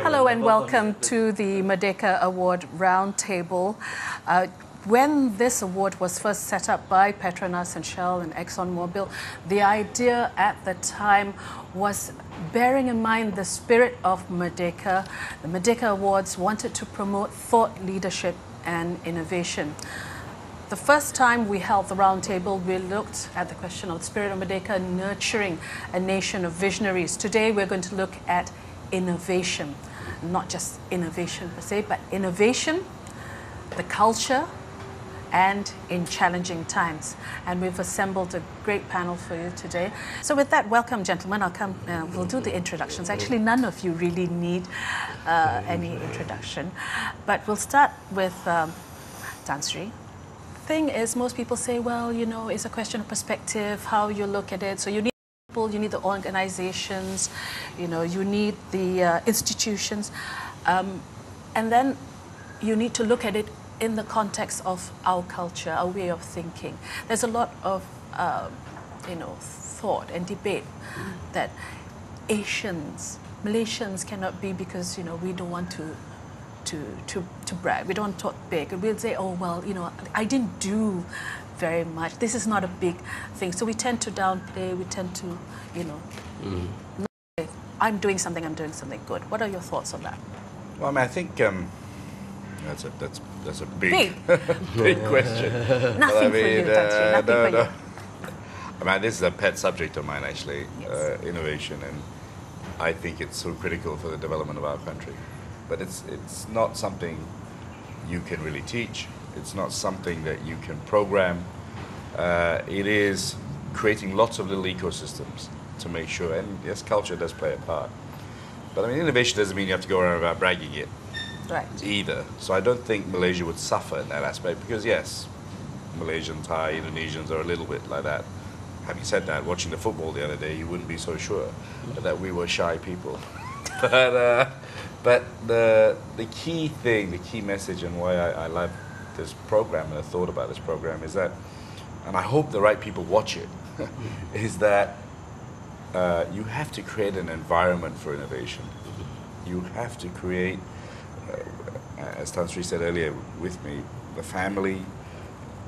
Hello and welcome to the Merdeka Award Roundtable. When this award was first set up by Petronas and Shell and ExxonMobil, the idea at the time was bearing in mind the spirit of Merdeka. The Merdeka Awards wanted to promote thought, leadership and innovation. The first time we held the roundtable, we looked at the question of the spirit of Merdeka, nurturing a nation of visionaries. Today we're going to look at innovation, not just innovation per se, but innovation, the culture, and in challenging times. And we've assembled a great panel for you today. So with that, welcome, gentlemen. We'll do the introductions. Actually, none of you really need any introduction, but we'll start with Seri. Thing is, most people say, well, you know, it's a question of perspective, how you look at it. So you need people, you need the organizations, you know, you need the institutions, and then you need to look at it in the context of our culture, our way of thinking. There's a lot of, you know, thought and debate that Asians, Malaysians cannot be because, you know, we don't want to brag. We don't talk big. We'll say, oh, well, you know, I didn't do very much. This is not a big thing. So we tend to downplay. We tend to, you know, not say, I'm doing something good. What are your thoughts on that? Well, I mean, I think that's a big big question. Nothing for you, Tan Sri. Nothing for you. I mean, this is a pet subject of mine, actually, yes. Innovation, and I think it's so critical for the development of our country. But it's not something you can really teach. It's not something that you can program. It is creating lots of little ecosystems to make sure, and yes, culture does play a part. But I mean, innovation doesn't mean you have to go around about bragging it. Right. Either. So I don't think Malaysia would suffer in that aspect because yes, Malaysians, Thai, Indonesians are a little bit like that. Having said that, watching the football the other day, you wouldn't be so sure that we were shy people. But the key thing, the key message and why I love this program and I thought about this program is that, and I hope the right people watch it, is that you have to create an environment for innovation. You have to create, as Tan Sri said earlier with me, the family,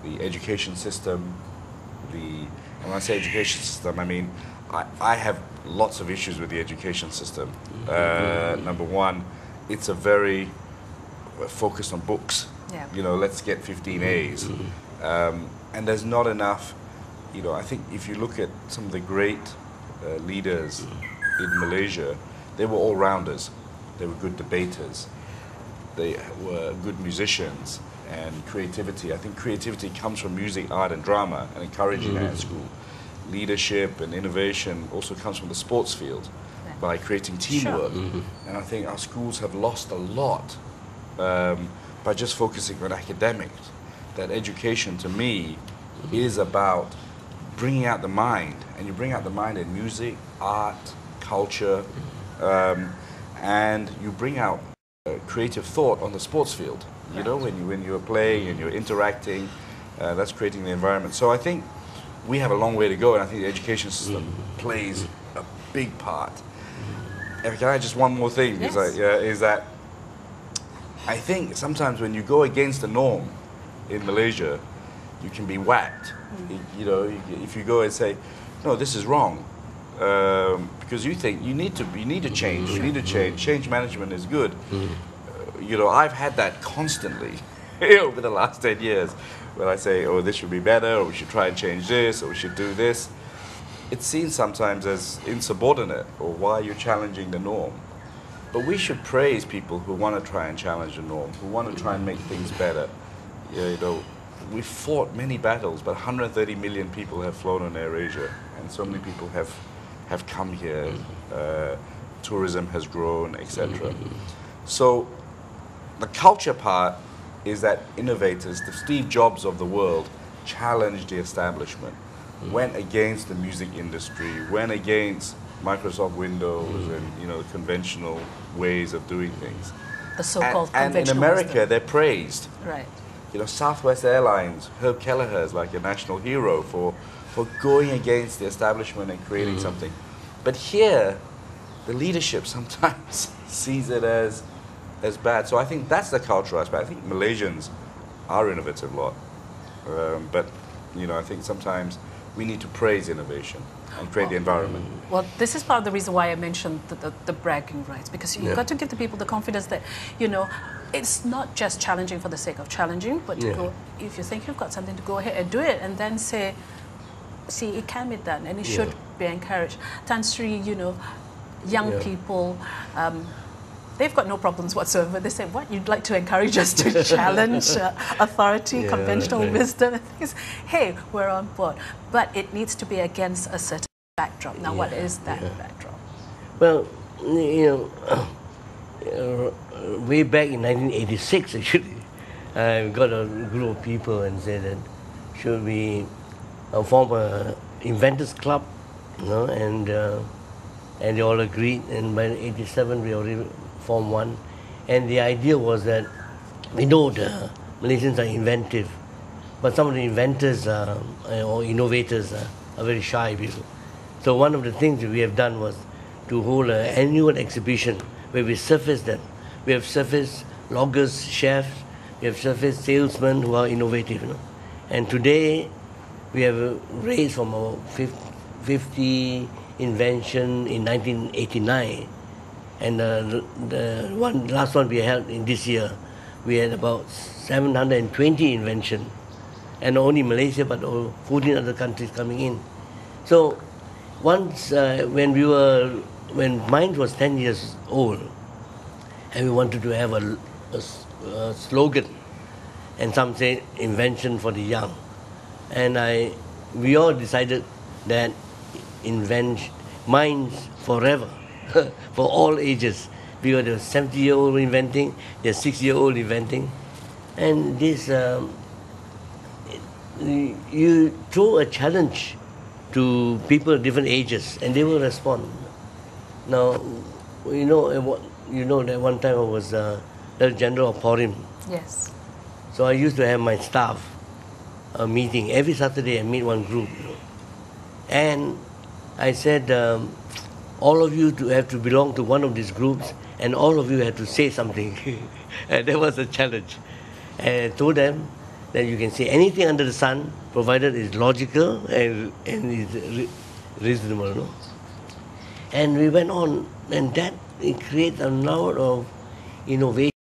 the education system, and when I say education system, I mean, I have lots of issues with the education system. Number one, it's a very focused on books. Yeah. You know, let's get 15 A's. And there's not enough, you know, I think if you look at some of the great leaders in Malaysia, they were all-rounders. They were good debaters. They were good musicians and creativity. I think creativity comes from music, art and drama and encouraging that at school. Leadership and innovation also comes from the sports field by creating teamwork. Sure. And I think our schools have lost a lot by just focusing on academics. That education to me is about bringing out the mind, and you bring out the mind in music, art, culture, and you bring out creative thought on the sports field. You know, when you're playing and you're interacting, that's creating the environment. So I think we have a long way to go, and I think the education system plays a big part. And can I just one more thing? Yes. Is that I think sometimes when you go against the norm in Malaysia, you can be whacked. You know, if you go and say, no, this is wrong, because you think you need to change. You need to change. Change management is good. You know, I've had that constantly over the last 10 years. When I say, oh, this should be better, or we should try and change this, or we should do this, it's seen sometimes as insubordinate, or why you're challenging the norm. But we should praise people who want to try and challenge the norm, who want to try and make things better. You know, we've fought many battles, but 130 million people have flown on AirAsia, and so many people have come here. Tourism has grown, etc. So the culture part is that innovators, the Steve Jobs of the world, challenged the establishment, went against the music industry, went against Microsoft Windows and, you know, the conventional ways of doing things. The so-called conventional and in America, wisdom. They're praised. Right. You know, Southwest Airlines, Herb Kelleher is like a national hero for going against the establishment and creating something. But here, the leadership sometimes sees it as bad. So I think that's the cultural aspect. I think Malaysians are innovative lot, but you know, I think sometimes we need to praise innovation and create the environment. Well, this is part of the reason why I mentioned the bragging rights, because you've got to give the people the confidence that, you know, it's not just challenging for the sake of challenging, but to go, if you think you've got something, to go ahead and do it, and then say, see, it can be done, and it should be encouraged. Tan Sri, you know, young people, they've got no problems whatsoever. They say, what, you'd like to encourage us to challenge authority, conventional wisdom, and things. Hey, we're on board. But it needs to be against a certain backdrop. Now, what is that backdrop? Well, you know, way back in 1986, actually, I got a group of people and said that should we form a inventors club, you know, and they all agreed, and by 87 we already formed one. And the idea was that we know the Malaysians are inventive, but some of the inventors or innovators are very shy people. So one of the things that we have done was to hold an annual exhibition where we surface them. We have surfaced loggers, chefs, we have surfaced salesmen who are innovative, you know. And today we have raised from our 50 invention in 1989, and the last one we held in this year, we had about 720 invention, and not only Malaysia but 14 other countries coming in. So once when mine was 10 years old, and we wanted to have a slogan, and some say invention for the young, and we all decided that minds forever, for all ages. Because there was 70-year-old inventing, there's 6-year-old inventing, and this you throw a challenge to people of different ages, and they will respond. Now, you know that one time I was the General of Porim. Yes. So I used to have my staff a meeting every Saturday. I meet one group, you know. And I said, all of you have to belong to one of these groups, and all of you have to say something. And that was a challenge. And I told them that you can say anything under the sun, provided it's logical and is reasonable, you know. And we went on, and that it creates a lot of innovation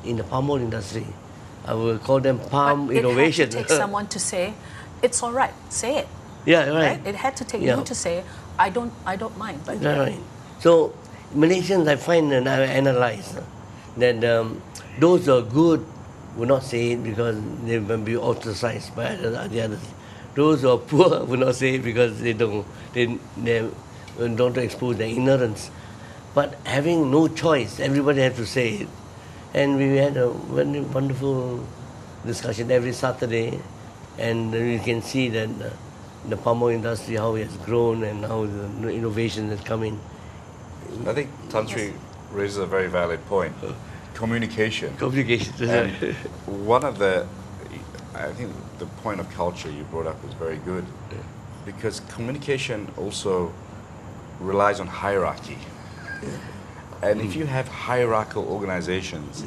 in the palm oil industry. I will call them palm innovation. It had to take someone to say, it's all right, say it. Yeah, right. It had to take you to say, I don't mind. But right. So Malaysians, I find and I analyze that those who are good will not say it because they will be ostracized by the others. Those who are poor will not say it because they don't expose their ignorance. But having no choice, everybody has to say it. And we had a very wonderful discussion every Saturday, and you can see that the palm oil industry, how it has grown and how the innovation has come in. I think Tan Sri raises a very valid point. Communication. Communication. And one of I think the point of culture you brought up is very good, because communication also relies on hierarchy. And if you have hierarchical organizations,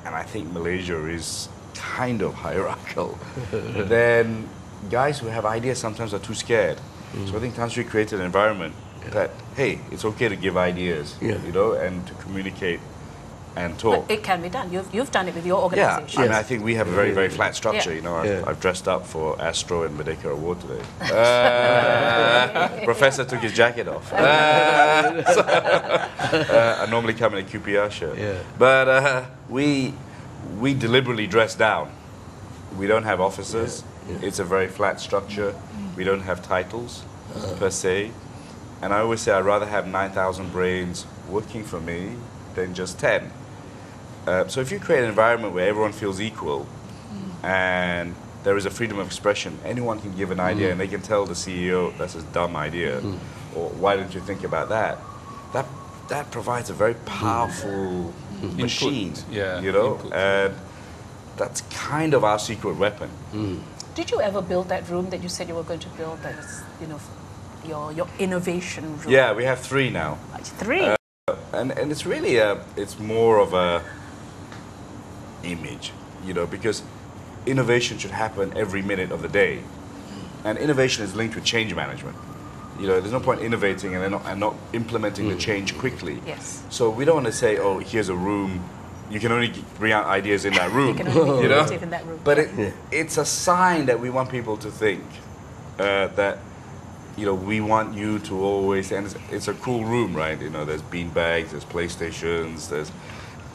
and I think Malaysia is kind of hierarchical, then guys who have ideas sometimes are too scared. So I think Tan Sri created an environment that, hey, it's okay to give ideas, you know, and to communicate and talk. But it can be done. You've done it with your organization. Yeah, I mean, I think we have a very, very flat structure. You know, I've dressed up for Astro and Merdeka Award today. Professor took his jacket off. I normally come in a QPR shirt. But we deliberately dress down. We don't have officers. It's a very flat structure. We don't have titles, per se. And I always say I'd rather have 9,000 brains working for me than just 10. So if you create an environment where everyone feels equal and there is a freedom of expression, anyone can give an idea and they can tell the CEO, that's a dumb idea, or why don't you think about that? That provides a very powerful machine, you know, and that's kind of our secret weapon. Did you ever build that room that you said you were going to build that is, you know, your innovation room? Yeah, we have 3 now. 3. And it's really it's more of a image, you know, because innovation should happen every minute of the day, and innovation is linked with change management. You know, there's no point innovating and not implementing the change quickly. Yes. So we don't want to say, oh, here's a room, you can only bring out ideas in that room. You can only be you know? innovative in that room. But it's a sign that we want people to think that, you know, we want you to always, and it's a cool room, right? You know, there's bean bags, there's PlayStations,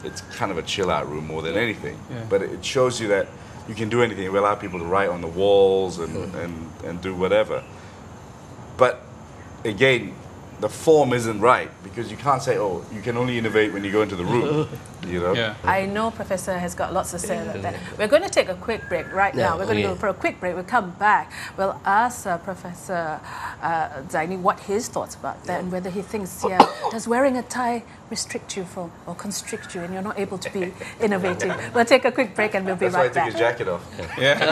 it's kind of a chill out room more than anything. Yeah. But it shows you that you can do anything. We allow people to write on the walls and do whatever. But again, the form isn't right, because you can't say, oh, you can only innovate when you go into the room, you know? Yeah. I know Professor has got lots to say about that. We're going to take a quick break right now. We're going to go for a quick break. We'll come back. We'll ask Professor Zaini what his thoughts about that, and whether he thinks, does wearing a tie restrict you from, or constrict you, and you're not able to be innovative? We'll take a quick break and we'll be That's why right I took back. his jacket off. Yeah.